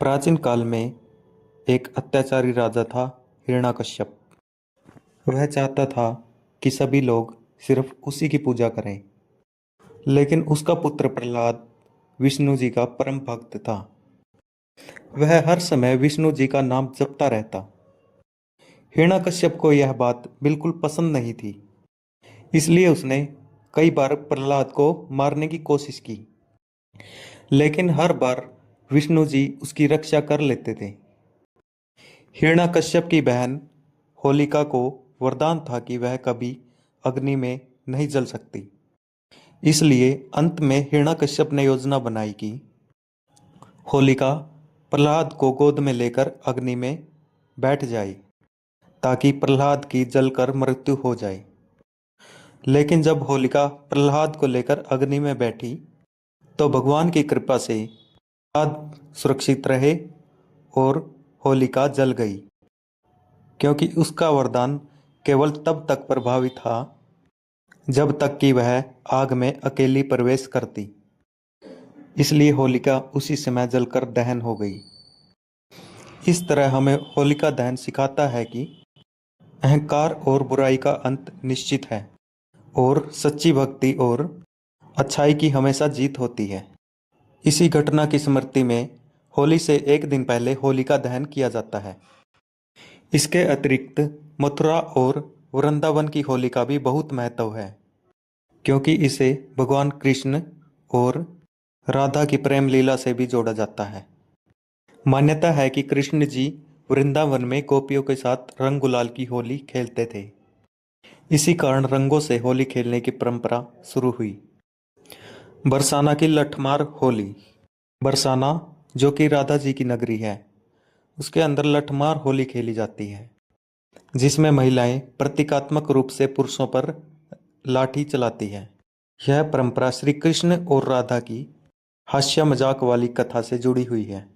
प्राचीन काल में एक अत्याचारी राजा था हिरण्यकश्यप। वह चाहता था कि सभी लोग सिर्फ उसी की पूजा करें, लेकिन उसका पुत्र प्रहलाद विष्णु जी का परम भक्त था। वह हर समय विष्णु जी का नाम जपता रहता। हिरण्यकश्यप को यह बात बिल्कुल पसंद नहीं थी, इसलिए उसने कई बार प्रहलाद को मारने की कोशिश की, लेकिन हर बार विष्णु जी उसकी रक्षा कर लेते थे। हिरण्यकश्यप की बहन होलिका को वरदान था कि वह कभी अग्नि में नहीं जल सकती। इसलिए अंत में हिरण्यकश्यप ने योजना बनाई कि होलिका प्रहलाद को गोद में लेकर अग्नि में बैठ जाए, ताकि प्रहलाद की जलकर मृत्यु हो जाए। लेकिन जब होलिका प्रहलाद को लेकर अग्नि में बैठी, तो भगवान की कृपा से प्रहलाद सुरक्षित रहे और होलिका जल गई, क्योंकि उसका वरदान केवल तब तक प्रभावी था जब तक कि वह आग में अकेली प्रवेश करती। इसलिए होलिका उसी समय जलकर दहन हो गई। इस तरह हमें होलिका दहन सिखाता है कि अहंकार और बुराई का अंत निश्चित है और सच्ची भक्ति और अच्छाई की हमेशा जीत होती है। इसी घटना की स्मृति में होली से एक दिन पहले होलिका दहन किया जाता है। इसके अतिरिक्त मथुरा और वृंदावन की होली का भी बहुत महत्व है, क्योंकि इसे भगवान कृष्ण और राधा की प्रेम लीला से भी जोड़ा जाता है। मान्यता है कि कृष्ण जी वृंदावन में गोपियों के साथ रंग गुलाल की होली खेलते थे। इसी कारण रंगों से होली खेलने की परंपरा शुरू हुई। बरसाना की लठमार होली। बरसाना, जो कि राधा जी की नगरी है, उसके अंदर लठमार होली खेली जाती है, जिसमें महिलाएं प्रतीकात्मक रूप से पुरुषों पर लाठी चलाती है। यह परंपरा श्री कृष्ण और राधा की हास्य मजाक वाली कथा से जुड़ी हुई है।